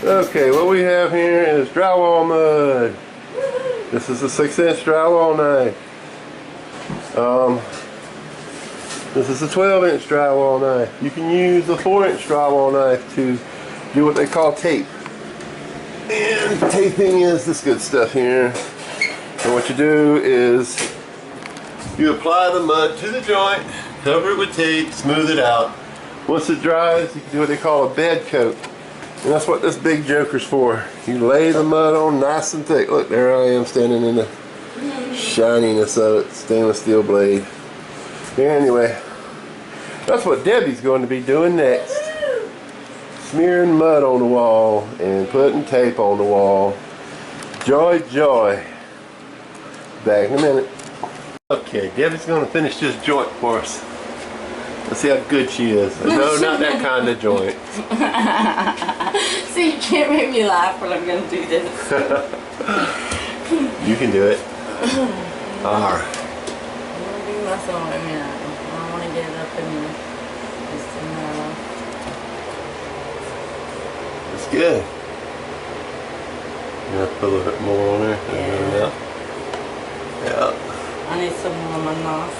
Okay, what we have here is drywall mud. This is a 6-inch drywall knife. This is a 12-inch drywall knife. You can use a 4-inch drywall knife to do what they call tape. And taping is this good stuff here. And what you do is you apply the mud to the joint, cover it with tape, smooth it out. Once it dries, you can do what they call a bed coat. And that's what this big joker's for. You lay the mud on nice and thick. Look, there I am standing in the shininess of it, stainless steel blade. Anyway, that's what Debbie's going to be doing next. Smearing mud on the wall and putting tape on the wall. Joy, joy. Back in a minute. Okay, Debbie's going to finish this joint for us. Let's see how good she is. No, not that kind of joint. See, you can't make me laugh when I'm going to do this. You can do it. Alright. I'm going to do my song. I want to get it up in there. It's good. You have to put a little bit more on there. Yeah. Yeah. I need some more on my mouth.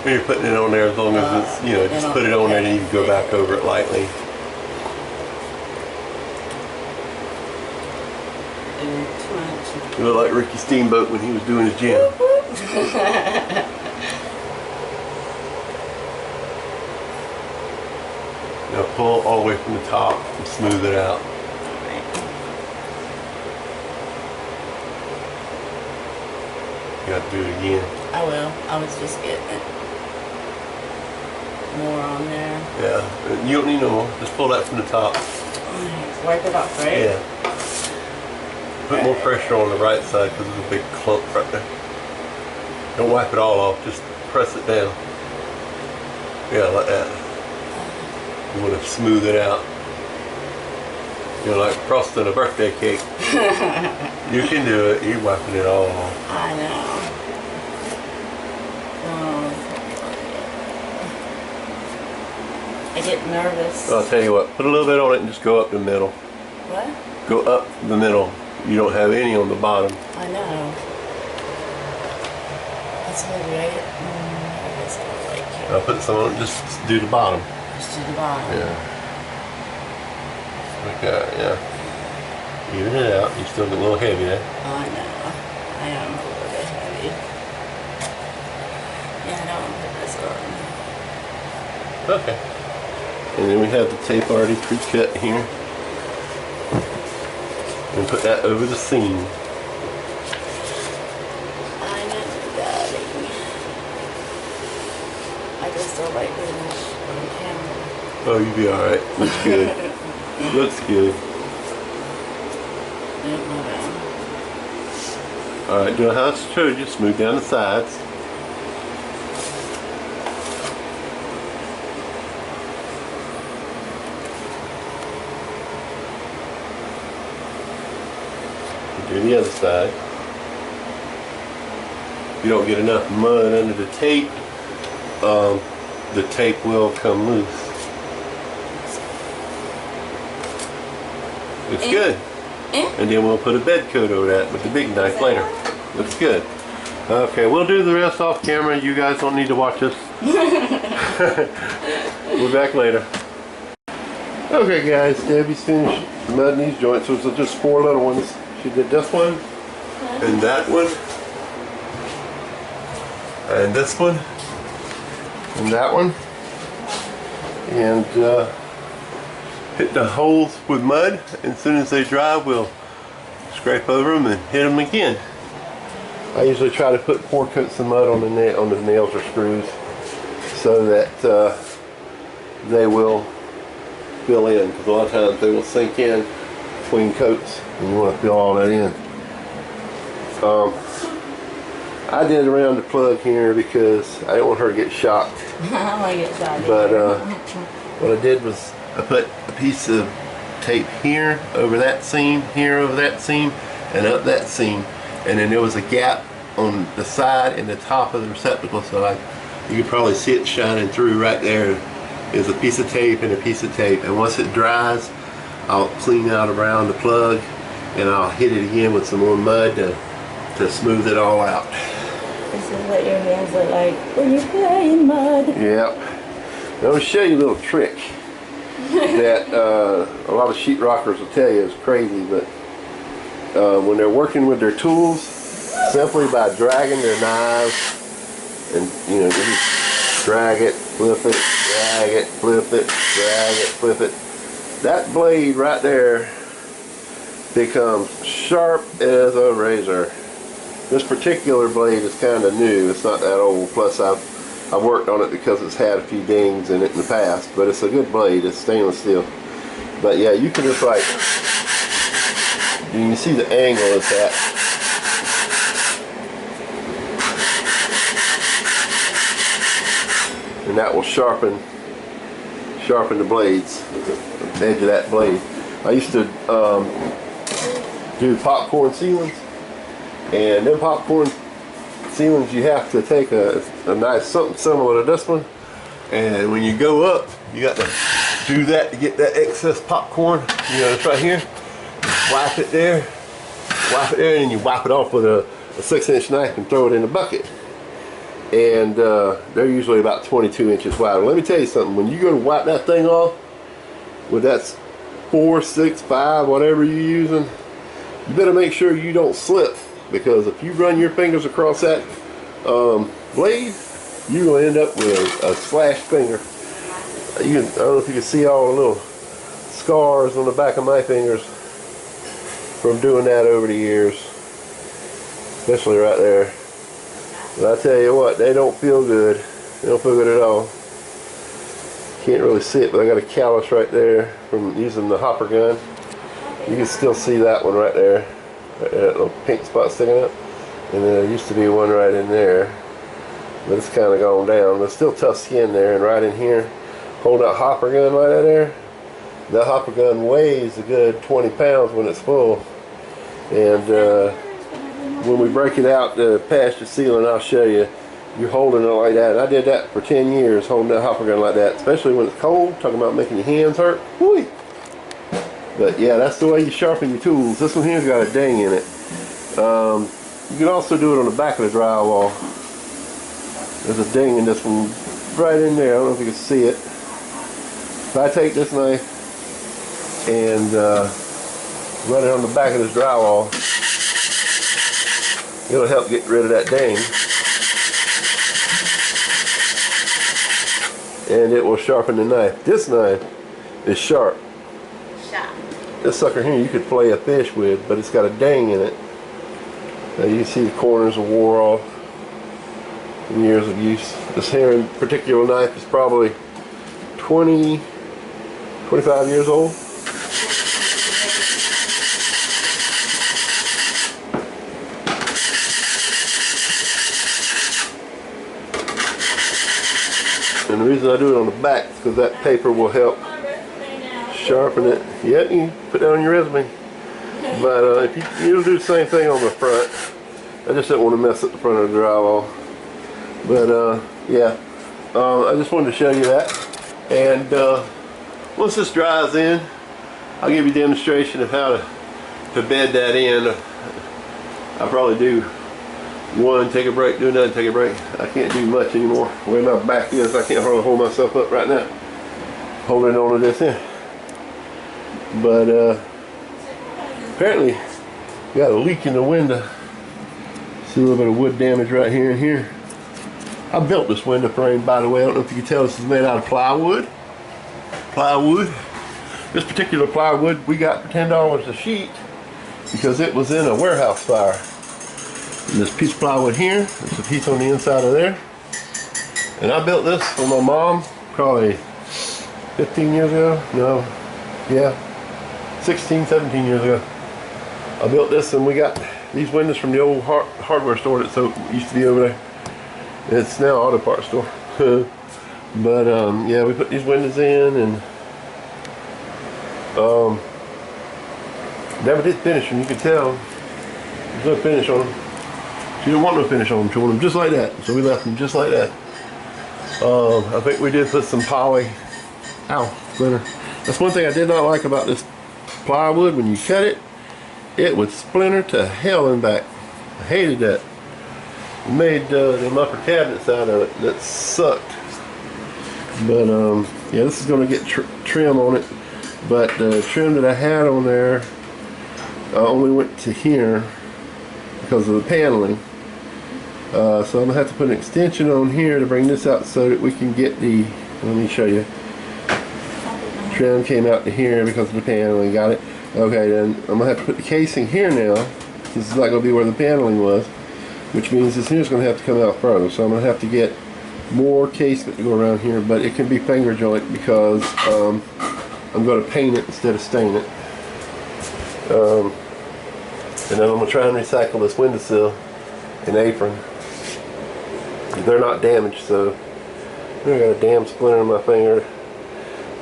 When you're putting it on there, as long as it's, you know, just put it on there and you can go back over it lightly. You look like Ricky Steamboat when he was doing his gym. Now pull all the way from the top and smooth it out. You got to do it again. I will. I was just getting it. More on there. Yeah. You don't need no more. Just pull that from the top. Wipe it off, right? Yeah. Put more pressure on the right side because there's a big clump right there. Don't wipe it all off. Just press it down. Yeah, like that. You want to smooth it out. You know, like frosting a birthday cake. You can do it. You're wiping it all off. I know. I get nervous. I'll tell you what. Put a little bit on it and just go up the middle. What? Go up the middle. You don't have any on the bottom. I know. That's heavy, right? I guess I don't like it. I'll put some on it. Just do the bottom. Just do the bottom. Yeah. Like that, yeah. Even it out. You still get a little heavy there. Oh, I know. I am a little bit heavy. Yeah, I don't want to put this on. Okay. And then we have the tape already pre-cut here. And put that over the seam. I know, darling. I just don't like doing this on camera. Oh, you'll be alright. Looks good. Looks good. Alright, doing how I showed you, smooth down the sides. Do the other side. If you don't get enough mud under the tape will come loose. It's good. And then we'll put a bed coat over that with the big knife later. Looks good. Okay, we'll do the rest off camera. You guys don't need to watch us. We'll be back later. Okay guys, Debbie's finished mudding these joints. So it's just 4 little ones. She did this one, and that one, and this one, and that one, and hit the holes with mud, and as soon as they dry we'll scrape over them and hit them again. I usually try to put 4 coats of mud on the nails or screws so that they will fill in, because a lot of times they will sink in between coats and you want to fill all that in. I did around the plug here because I didn't want her to get shocked. I want to get shocked. But what I did was I put a piece of tape here over that seam, here over that seam, and up that seam, and then there was a gap on the side and the top of the receptacle, so you can probably see it shining through right there. Is a piece of tape and a piece of tape, and once it dries, I'll clean out around the plug, and I'll hit it again with some more mud to smooth it all out. This is what your hands look like when you play in mud. Yep. Now, I'll show you a little trick that a lot of sheetrockers will tell you is crazy, but when they're working with their tools, simply by dragging their knives, and just drag it, flip it, drag it, flip it, drag it, flip it, that blade right there becomes sharp as a razor. This particular blade is kind of new, it's not that old, plus I've worked on it because it's had a few dings in it in the past, but it's a good blade, it's stainless steel. But yeah, you can just you can see the angle it's at. And that will sharpen the blades, the edge of that blade. I used to do popcorn ceilings, and them popcorn ceilings you have to take a nice something similar to this one, and when you go up you got to do that to get that excess popcorn, it's right here. Wipe it there, and then you wipe it off with a 6-inch knife and throw it in the bucket. And they're usually about 22 inches wide. Well, let me tell you something, when you go to wipe that thing off with that 4, 6, 5, whatever you're using, you better make sure you don't slip, because if you run your fingers across that blade, you're going to end up with a slashed finger. I don't know if you can see all the little scars on the back of my fingers from doing that over the years, especially right there. But I tell you what, they don't feel good. They don't feel good at all. Can't really see it, but I got a callus right there from using the hopper gun. You can still see that one right there. Right there, that little pink spot sticking up. And then there used to be one right in there, but it's kind of gone down. There's still tough skin there, and right in here, hold that hopper gun right there. That hopper gun weighs a good 20 pounds when it's full. And when we break it out to past the ceiling, I'll show you. You're holding it like that. I did that for 10 years, holding that hopper gun like that, especially when it's cold, talking about making your hands hurt. Whoo! But yeah, that's the way you sharpen your tools. This one here's got a ding in it. You can also do it on the back of the drywall. There's a ding in this one right in there. I don't know if you can see it. If I take this knife and run it on the back of this drywall, it'll help get rid of that ding, and it will sharpen the knife. This knife is sharp. This sucker here you could fillet a fish with, but it's got a ding in it. Now you can see the corners are wore off from years of use. This here in particular knife is probably 20, 25 years old. And the reason I do it on the back is because that paper will help sharpen it. Yeah, you can put that on your resume. But if you'll do the same thing on the front. I just don't want to mess up the front of the drywall. But yeah, I just wanted to show you that. And once this dries in, I'll give you a demonstration of how to bed that in. I'll probably do one, take a break, do another, take a break. I can't do much anymore. The way my back is, I can't hardly hold myself up right now, holding on to this end. But apparently we got a leak in the window. See a little bit of wood damage right here and here. I built this window frame, by the way. I don't know if you can tell, this is made out of plywood. This particular plywood we got for $10 a sheet because it was in a warehouse fire. And this piece of plywood here, there's a piece on the inside of there. And I built this for my mom probably 15 years ago. No, yeah, 16, 17 years ago. I built this, and we got these windows from the old hardware store that used to be over there. It's now auto parts store. But yeah, we put these windows in, and never did finish them. You can tell no finish on them. She didn't want no finish on them. She wanted them just like that. So we left them just like that. I think we did put some poly. Ow, splinter. That's one thing I did not like about this plywood. When you cut it, it would splinter to hell and back. I hated that. We made them upper cabinets out of it. That sucked. But yeah, this is going to get trim on it. But the trim that I had on there only went to here because of the paneling. So I'm going to have to put an extension on here to bring this out so that we can get the, let me show you. Trim came out to here because of the paneling. Got it? Okay, then I'm going to have to put the casing here now. This is not going to be where the paneling was, which means this here is going to have to come out further. So I'm going to have to get more casement to go around here, but it can be finger joint because I'm going to paint it instead of stain it. And then I'm going to try and recycle this windowsill and apron. They're not damaged, so I got a damn splinter in my finger.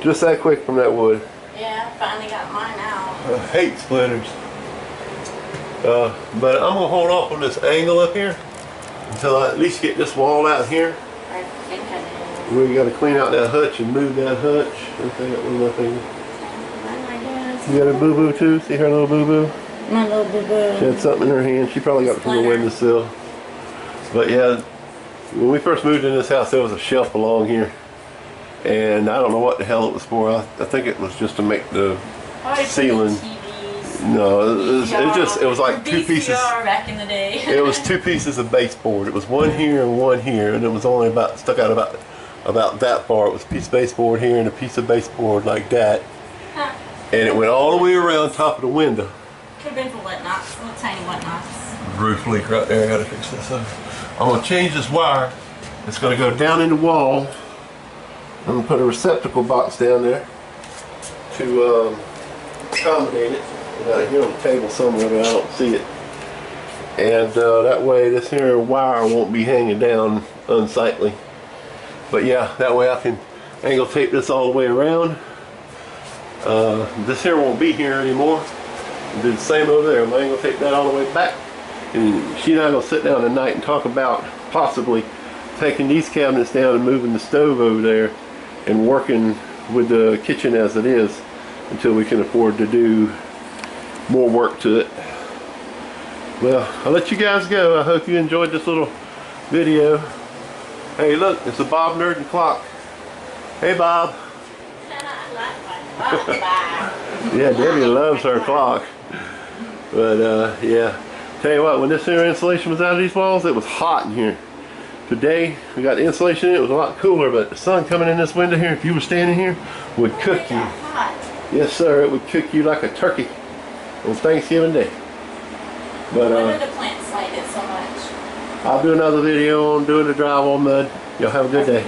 Just that quick from that wood. Yeah, I finally got mine out. I hate splinters. But I'm going to hold off on this angle up here until I at least get this wall out here. I think I did. We got to clean out that hutch and move that hutch. You got a boo-boo too? See her little boo-boo? My little boo-boo. She had something in her hand. She probably got it from the windowsill. But yeah, when we first moved in this house, there was a shelf along here. And I don't know what the hell it was for. I think it was just to make the ceiling. No, it was like two pieces. Back in the day. It was two pieces of baseboard. It was one here and one here, and it was only stuck out about that far. It was a piece of baseboard here and a piece of baseboard like that. Huh. And it went all the way around top of the window. Could have been for wet knots, little tiny wet knots. Roof leak right there. I gotta fix this up. I'm gonna change this wire. It's gonna go down in the wall. I'm gonna put a receptacle box down there to accommodate it. Out here on the table somewhere, but I don't see it. And that way this here wire won't be hanging down unsightly. But yeah, that way I can angle tape this all the way around. This here won't be here anymore. Do the same over there. I'm gonna angle tape that all the way back. And she and I are gonna sit down tonight and talk about possibly taking these cabinets down and moving the stove over there and working with the kitchen as it is until we can afford to do more work to it. Well, I'll let you guys go. I hope you enjoyed this little video. Hey, look, it's a Bob Nerdin clock. Hey, Bob. Yeah, Debbie loves her clock. But yeah, tell you what, when this here insulation was out of these walls, it was hot in here. Today we got the insulation in, it was a lot cooler, but the sun coming in this window here, if you were standing here, would cook you. Yes sir, it would cook you like a turkey on Thanksgiving Day. But why do the plants like it so much? I'll do another video on doing the drywall mud. Y'all have a good day.